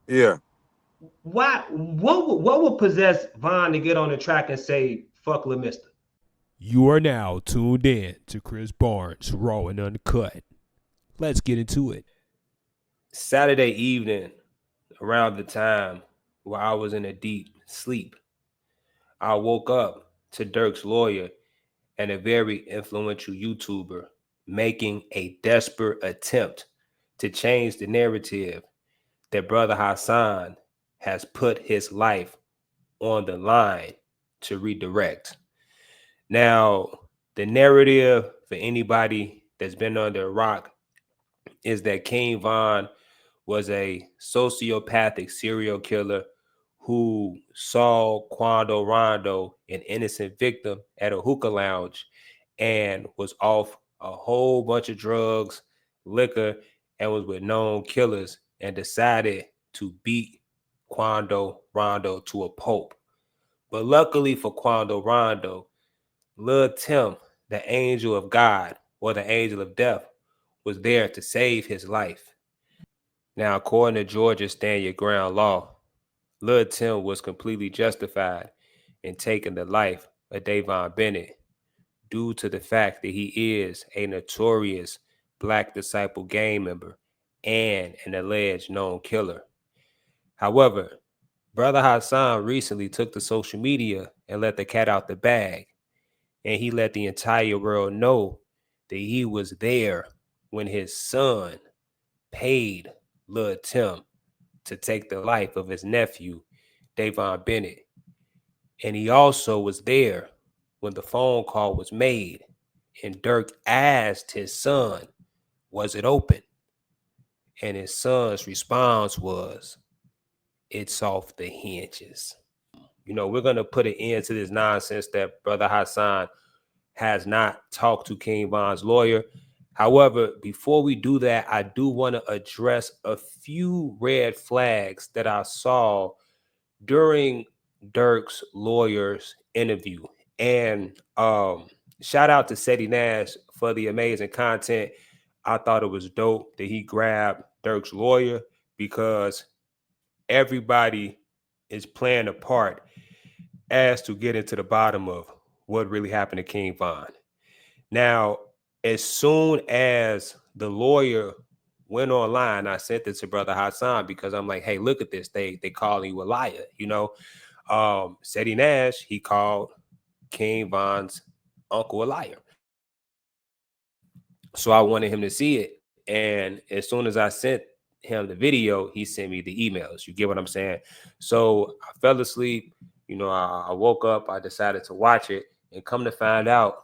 Yeah. Why? What would possess Von to get on the track and say "fuck Lil Mister"? You are now tuned in to Chris Barnes, Raw and Uncut. Let's get into it. Saturday evening, around the time where I was in a deep sleep, I woke up to Durk's lawyer and a very influential YouTuber making a desperate attempt to change the narrative that Brother Hassan has put his life on the line to redirect. Now, the narrative for anybody that's been under a rock is that King Von was a sociopathic serial killer who saw Quando Rondo, an innocent victim, at a hookah lounge and was off a whole bunch of drugs, liquor, and was with known killers and decided to beat Quando Rondo to a pulp. But luckily for Quando Rondo, Lil Tim, the angel of God or the angel of death, was there to save his life. Now, according to Georgia's Stand Your Ground law, Lil Tim was completely justified in taking the life of Davon Bennett due to the fact that he is a notorious Black Disciple gang member and an alleged known killer. However, Brother Hassan recently took to social media and let the cat out the bag, and he let the entire world know that he was there when his son paid Lil Tim to take the life of his nephew, Davon Bennett. And he also was there when the phone call was made and Durk asked his son, was it open? And his son's response was, it's off the hinges. We're going to put an end to this nonsense that Brother Hassan has not talked to King Von's lawyer. However, before we do that, I do want to address a few red flags that I saw during Durk's lawyer's interview. And shout out to Seti Nash for the amazing content. I thought it was dope that he grabbed Durk's lawyer because everybody is playing a part as to get into the bottom of what really happened to King Von. Now, as soon as the lawyer went online, I sent it to Brother Hassan because I'm like, hey, look at this. They calling you a liar. Seti Nash, he called King Von's uncle a liar. So I wanted him to see it. And as soon as I sent him the video, he sent me the emails. You get what I'm saying? So I fell asleep. I woke up, I decided to watch it, and come to find out,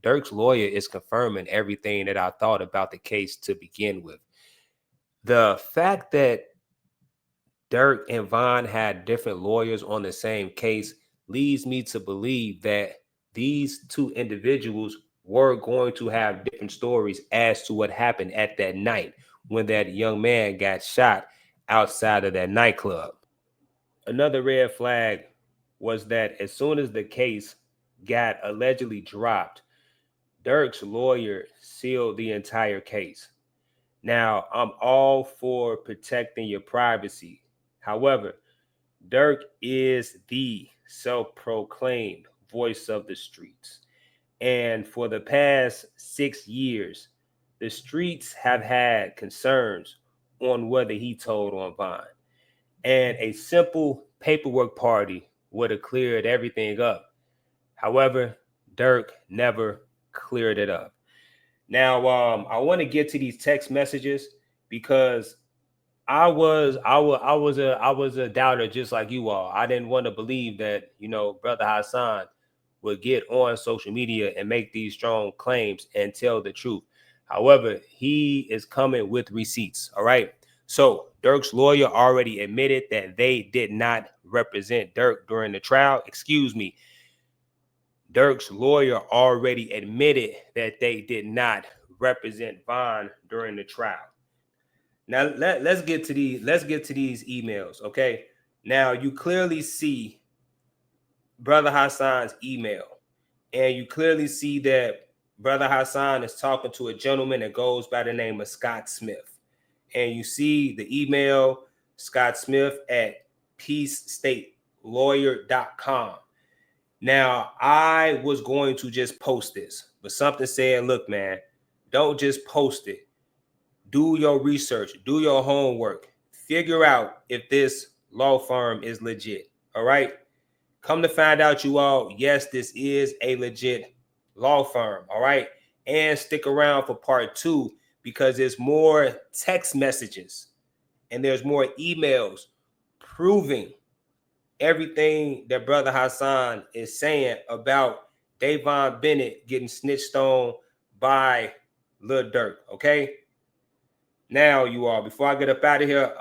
Durk's lawyer is confirming everything that I thought about the case to begin with. The fact that Durk and Von had different lawyers on the same case leads me to believe that these two individuals were going to have different stories as to what happened at that night when that young man got shot outside of that nightclub. Another red flag was that as soon as the case got allegedly dropped, Durk's lawyer sealed the entire case. Now, I'm all for protecting your privacy. However, Durk is the self proclaimed voice of the streets. And for the past 6 years, the streets have had concerns on whether he told on Vine. And a simple paperwork party would have cleared everything up. However, Durk never cleared it up. Now, I want to get to these text messages because I was a doubter just like you all. I didn't want to believe that Brother Hassan would get on social media and make these strong claims and tell the truth. However, he is coming with receipts. All right. So Durk's lawyer already admitted that they did not represent Durk during the trial. Excuse me. Durk's lawyer already admitted that they did not represent Vaughn during the trial. Now let's get to these emails, okay? Now you clearly see Brother Hassan's email, and you clearly see that Brother Hassan is talking to a gentleman that goes by the name of Scott Smith. And you see the email. Scott Smith at peacestatelawyer.com. Now, I was going to just post this, but something said, look, man, don't just post it. Do your research. Do your homework. Figure out if this law firm is legit. All right? Come to find out, you all, yes, this is a legit law firm. All right? And stick around for part 2 because there's more text messages and there's more emails proving everything that Brother Hassan is saying about Davon Bennett getting snitched on by Lil Durk. Okay? Now, you all, before I get up out of here,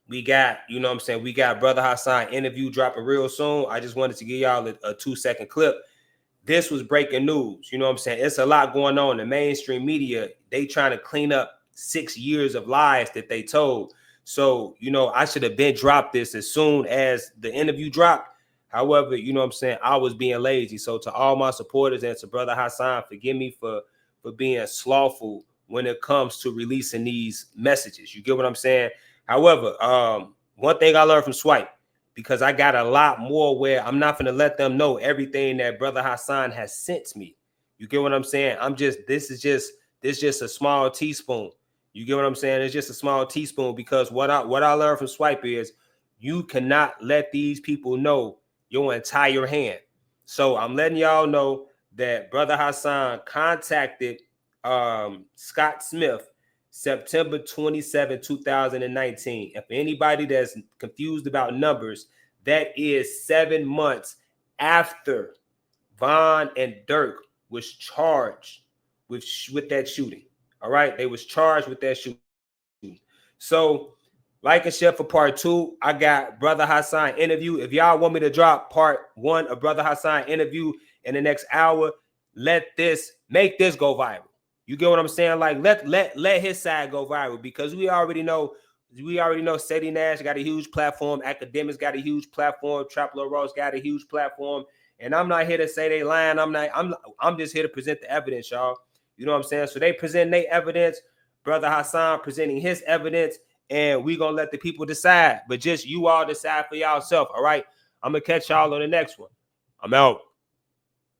we got, you know what I'm saying, we got Brother Hassan interview dropping real soon. I just wanted to give y'all a 2-second clip. This was breaking news. You know what I'm saying? It's a lot going on in the mainstream media. They trying to clean up 6 years of lies that they told. So, you know, I should have been dropped this as soon as the interview dropped. However, you know what I'm saying, I was being lazy. So to all my supporters and to Brother Hassan, forgive me for being slothful when it comes to releasing these messages. You get what I'm saying? However, one thing I learned from Swipe, because I got a lot more where I'm not going to let them know everything that Brother Hassan has sent me. You get what I'm saying? This is just a small teaspoon. You get what I'm saying? It's just a small teaspoon because what I learned from Swipe is you cannot let these people know your entire hand. So I'm letting y'all know that Brother Hassan contacted Scott Smith September 27, 2019. If anybody that's confused about numbers, that is 7 months after Von and Durk was charged with that shooting. All right, they was charged with that shooting. So, like and share for part 2. I got Brother Hassan interview. If y'all want me to drop part 1 of Brother Hassan interview in the next hour, make this go viral. You get what I'm saying? Like let his side go viral because we already know Sadie Nash got a huge platform, Academics got a huge platform, Traplo Ross got a huge platform, and I'm not here to say they lying. I'm just here to present the evidence, y'all. You know what I'm saying? So they present their evidence, Brother Hassan presenting his evidence, and we gonna let the people decide. But just you all decide for yourself. All right. I'm gonna catch y'all on the next one. I'm out.